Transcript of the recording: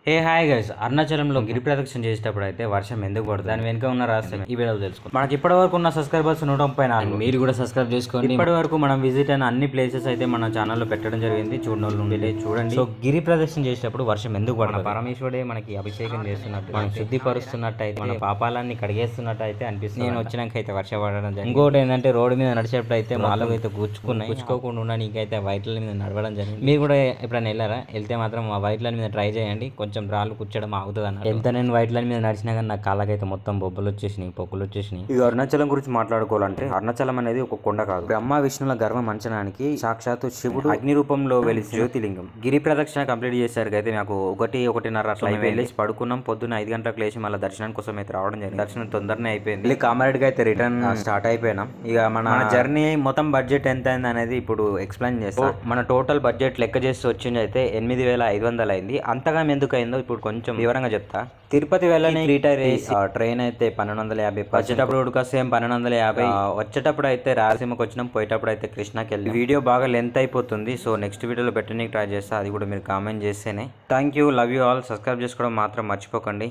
Hey hi guys, అరుణాచలంలో గిరి ప్రదక్షిణ చేసేటప్పుడు అయితే వర్షం ఎందుకు పడుతుంది దాని వెనుక ఉన్న రహస్యం ఈ వీడియోలో తెలుసుకుందాం. మనకి ఇప్పటి వరకు ఉన్న సబ్స్క్రైబర్స్ 134. మీరు కూడా సబ్స్క్రైబ్ చేసుకోండి. ఇప్పటి వరకు మనం విజిట్ అయిన అన్ని ప్లేసెస్ అయితే మన ఛానల్లో పెట్టడం జరిగింది. చూడనోళ్ళు నుండి చూడండి. సో గిరి ప్రదక్షిణ చేసేటప్పుడు వర్షం ఎందుకు పడుతుంది? పరమేశ్వరుడే మనకి అభిషేకం చేస్తున్నట్టు, మనం శుద్ధిపరుస్తున్నట్టు అయితే, మన పాపాలన్నీ కడిగేస్తున్నట్టు అయితే అనిపిస్తుంది. నేను వచ్చినాక అయితే వర్షం పడడం జరిగింది. ఇంకోటి ఏంటంటే రోడ్డు మీద నడిచేటప్పుడు అయితే మాలో అయితే గుచ్చుకోకుండా ఉండడానికి వైట్ల మీద నడవడం జరిగింది. మీరు కూడా ఎప్పుడైనా వెళ్ళారా? వెళ్తే మాత్రం ఆ వైట్ల మీద ట్రై చేయండి. కొంచెం రాళ్ళు కూర్చోడం ఆగుతుంది అన్న. ఎంత నేను వైట్ లైన్ మీద నడిచినా కానీ నా కాళ్ళకైతే మొత్తం బొబ్బలు వచ్చేసినాయి, పొక్కులు వచ్చేసినాయి. ఇక అరుణాచలం గురించి మాట్లాడుకోవాలంటే అరుణాచలం అనేది ఒక కొండ కాదు. బ్రహ్మ విష్ణుల గర్వం అంచనానికి సాక్షాత్తు శివుడు అగ్ని రూపంలో వెలిసి జ్యోతిలింగం. గిరి ప్రదక్షిణ కంప్లీట్ చేశారు అయితే నాకు 1-1:30 అట్లా వెళ్ళేసి పడుకున్నాం. పొద్దున్న 5 గంటలకు లేచి మళ్ళీ దర్శనం కోసం అయితే రావడం జరిగింది. దర్శనం తొందరనే అయిపోయింది. కామారెడ్డికి అయితే రిటర్న్ స్టార్ట్ అయిపోయినాం. ఇక మన జర్నీ మొత్తం బడ్జెట్ ఎంత అయింది అనేది ఇప్పుడు ఎక్స్ప్లెయిన్ చేస్తాం. మన టోటల్ బడ్జెట్ లెక్క చేసి వచ్చింది అయితే 8,500 అయింది. అంతగా ఎందుకు అయిందో ఇప్పుడు కొంచెం వివరంగా చెప్తా. తిరుపతి వెళ్ళని రిటైర్ అయ్యి ట్రైన్ అయితే 1250, వచ్చేటప్పుడు ఉడక సేమ్ 1250, వచ్చేటప్పుడు అయితే రాయలసీమకి వచ్చినాం, పోయేటప్పుడు అయితే కృష్ణాకి వెళ్ళి. వీడియో బాగా లెంత్ అయిపోతుంది, సో నెక్స్ట్ వీడియోలో పెట్టడానికి ట్రై చేస్తా. అది కూడా మీరు కామెంట్ చేస్తేనే. Thank you, love you all. Subscribe చేసుకోవడం మాత్రం మర్చిపోకండి.